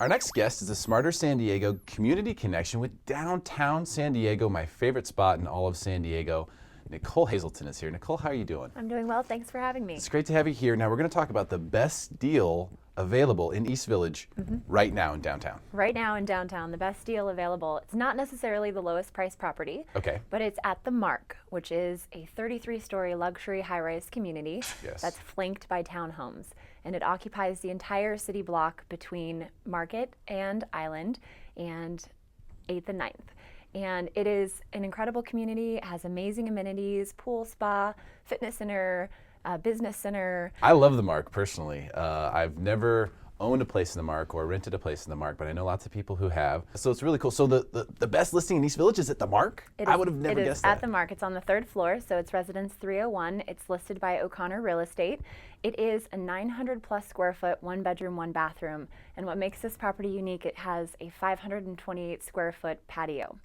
Our next guest is a Smarter San Diego community connection with downtown San Diego, my favorite spot in all of San Diego. Nicole Hazelton is here. Nicole, how are you doing? I'm doing well. Thanks for having me. It's great to have you here. Now we're going to talk about the best deal available in East Village right now in downtown. Right now in downtown, the best deal available. It's not necessarily the lowest price property, Okay. but it's at The Mark, which is a 33-story luxury high-rise community that's flanked by townhomes. And it occupies the entire city block between Market and Island and 8th and 9th. And it is an incredible community. It has amazing amenities, pool, spa, fitness center, business center. I love the Mark personally. I've never owned a place in the Mark or rented a place in the Mark, but I know lots of people who have. So it's really cool. So the best listing in East Village is at the Mark? I would have never guessed that. It is at the Mark. It's on the 3rd floor, so it's Residence 301. It's listed by O'Connor Real Estate. It is a 900 plus square foot, 1 bedroom, 1 bathroom. And what makes this property unique, it has a 528 square foot patio.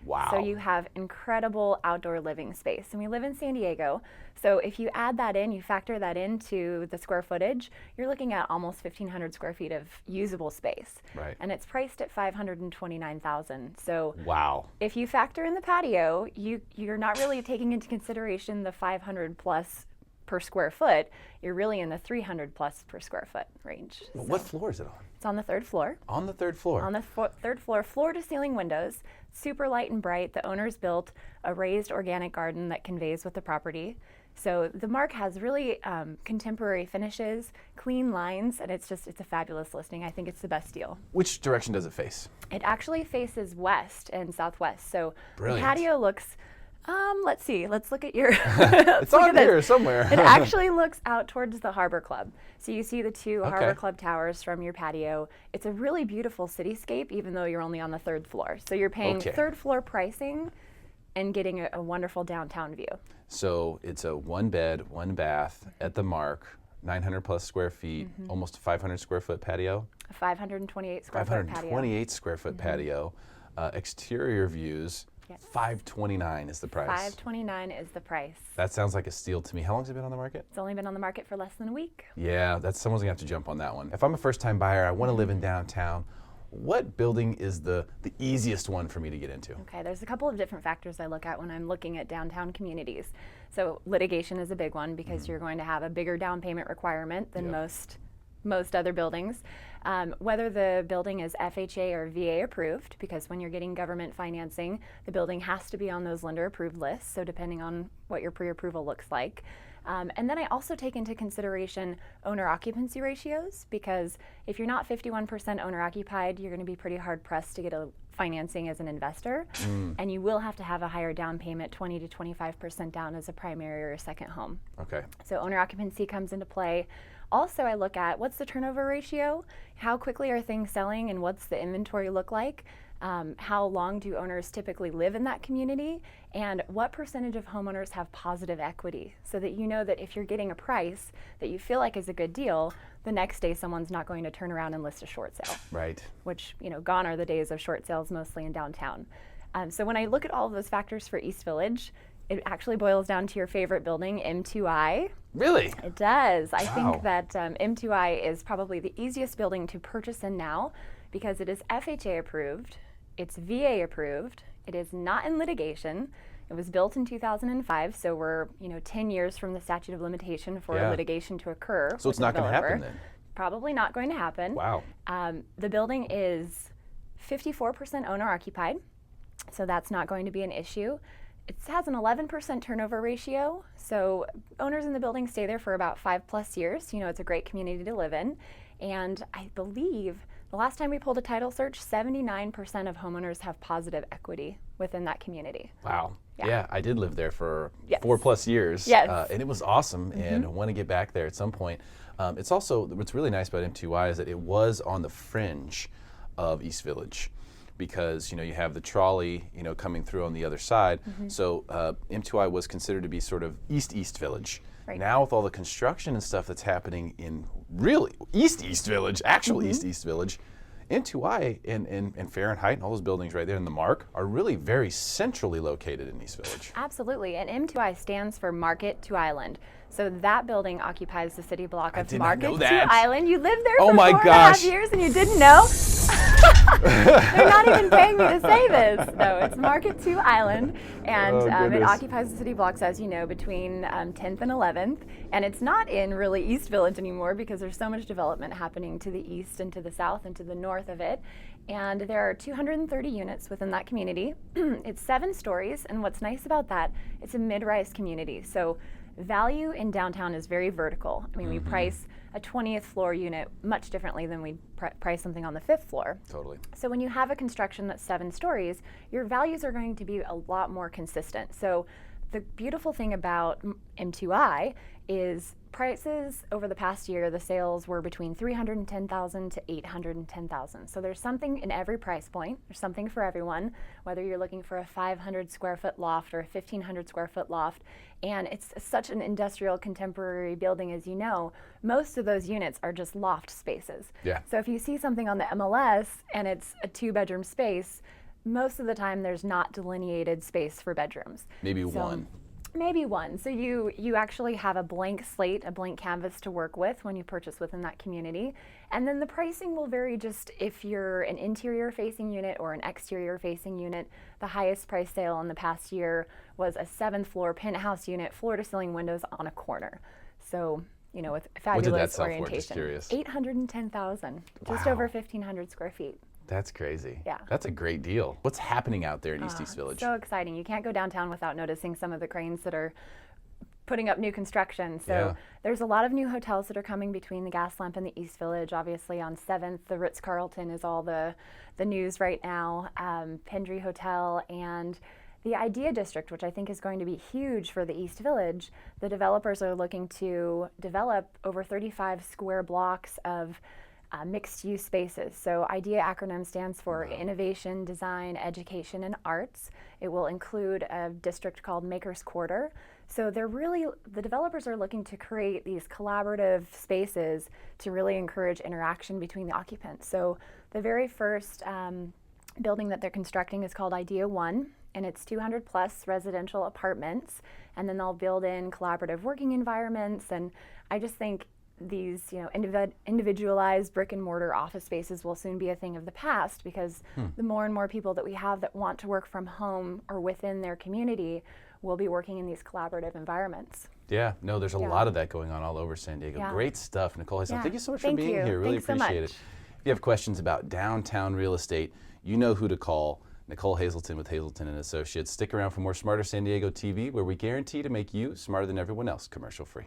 Wow. So you have incredible outdoor living space. And we live in San Diego, so if you add that in, you factor that into the square footage, you're looking at almost 1,500 square feet of usable space. Right. And it's priced at $529,000. So wow. if you factor in the patio, you're not really taking into consideration the 500 plus per square foot. You're really in the 300 plus per square foot range. Well, So what floor is it on? it's on the 3rd floor. On the 3rd floor. On the 3rd floor, floor to ceiling windows, super light and bright. The owners built a raised organic garden that conveys with the property. So the Mark has really contemporary finishes, clean lines, and it's a fabulous listing. I think it's the best deal. Which direction does it face? It actually faces west and southwest. So Brilliant. the patio looks, let's see, let's look at your, It's on here somewhere. It actually looks out towards the Harbor Club. So you see the two Harbor Club towers from your patio. It's a really beautiful cityscape, even though you're only on the 3rd floor. So you're paying 3rd floor pricing and getting a wonderful downtown view. So it's a 1 bed, 1 bath at the Mark, 900 plus square feet, almost a 500 square foot patio. A 528 square foot patio. 528 square foot patio. Exterior views. Yes. $529 is the price. $529 is the price. That sounds like a steal to me. How long has it been on the market? It's only been on the market for less than a week. Yeah, someone's gonna have to jump on that one. If I'm a first-time buyer, I want to live in downtown. What building is the easiest one for me to get into? Okay, there's a couple of different factors I look at when I'm looking at downtown communities. So litigation is a big one because you're going to have a bigger down payment requirement than most other buildings. Whether the building is FHA or VA approved, because when you're getting government financing, the building has to be on those lender approved lists, so depending on what your pre-approval looks like. And then I also take into consideration owner occupancy ratios, because if you're not 51% owner occupied, you're going to be pretty hard pressed to get a financing as an investor, and you will have to have a higher down payment, 20 to 25% down as a primary or a second home. Okay. So owner occupancy comes into play. Also, I look at what's the turnover ratio, how quickly are things selling, and what's the inventory look like? How long do owners typically live in that community, and what percentage of homeowners have positive equity, so that you know that if you're getting a price that you feel like is a good deal, the next day someone's not going to turn around and list a short sale. Right. Which, gone are the days of short sales, mostly in downtown. So when I look at all of those factors for East Village, it actually boils down to your favorite building, M2I. Really? It does. I think that M2I is probably the easiest building to purchase in now because it is FHA approved, it's VA approved, it is not in litigation. It was built in 2005, so we're 10 years from the statute of limitation for litigation to occur. So it's not going to happen then? Probably not going to happen. Wow. The building is 54% owner occupied, so that's not going to be an issue. It has an 11% turnover ratio, so owners in the building stay there for about 5+ years. It's a great community to live in. And I believe the last time we pulled a title search, 79% of homeowners have positive equity within that community. Wow. Yeah, I did live there for Yes. 4+ years. Yes. And it was awesome, and I want to get back there at some point. It's also, what's really nice about M2I is that it was on the fringe of East Village, because you have the trolley coming through on the other side. So M2I was considered to be sort of East Village. Right. Now with all the construction and stuff that's happening in really East Village, actual East Village, M2I and Fahrenheit and all those buildings right there in the Mark are really very centrally located in East Village. Absolutely, and M2I stands for Market to Island. So that building occupies the city block of Market to Island. You lived there for 4.5 years and you didn't know? They're not even paying me to say this. No, it's Market 2 Island, and Oh, it goodness. occupies the city blocks, as you know, between 10th and 11th. And it's not in really East Village anymore because there's so much development happening to the east and to the south and to the north of it. And there are 230 units within that community. It's 7 stories, and what's nice about that, it's a mid-rise community. So value in downtown is very vertical. I mean, we price a 20th floor unit much differently than we price something on the 5th floor. Totally. So when you have a construction that's 7 stories, your values are going to be a lot more consistent. So the beautiful thing about M2I is prices over the past year, the sales were between $310,000 to $810,000. So there's something in every price point. There's something for everyone, whether you're looking for a 500 square foot loft or a 1,500 square foot loft. And it's such an industrial contemporary building, as you know, most of those units are just loft spaces. Yeah. So if you see something on the MLS and it's a 2-bedroom space, most of the time there's not delineated space for bedrooms. Maybe So- one. Maybe one. So you actually have a blank slate, a blank canvas to work with when you purchase within that community. And then the pricing will vary just if you're an interior facing unit or an exterior facing unit. The highest price sale in the past year was a 7th floor penthouse unit, floor to ceiling windows on a corner. So, you know, with What did that fabulous sell for? orientation. Just curious. 810,000, just Wow. over 1,500 square feet. That's crazy. Yeah. That's a great deal. What's happening out there in East Village? So exciting. You can't go downtown without noticing some of the cranes that are putting up new construction. So Yeah. there's a lot of new hotels that are coming between the Gaslamp and the East Village. Obviously on 7th, the Ritz-Carlton is all the news right now. Pendry Hotel and the Idea District, which I think is going to be huge for the East Village. The developers are looking to develop over 35 square blocks of mixed-use spaces. So IDEA acronym stands for Innovation, Design, Education, and Arts. It will include a district called Makers Quarter. So the developers are looking to create these collaborative spaces to really encourage interaction between the occupants. So the very first building that they're constructing is called Idea 1, and it's 200 plus residential apartments. And then they'll build in collaborative working environments. And I just think these, you know, individualized brick and mortar office spaces will soon be a thing of the past because the more and more people that we have that want to work from home or within their community will be working in these collaborative environments. Yeah, no, there's a Yeah. lot of that going on all over San Diego. Yeah. Great stuff, Nicole Hazel. Yeah. Thank you so much Thank for being you. here. Really Thanks so appreciate much. it. If you have questions about downtown real estate, you know who to call. Nicole Hazelton with Hazelton and Associates. Stick around for more Smarter San Diego TV, where we guarantee to make you smarter than everyone else, commercial free.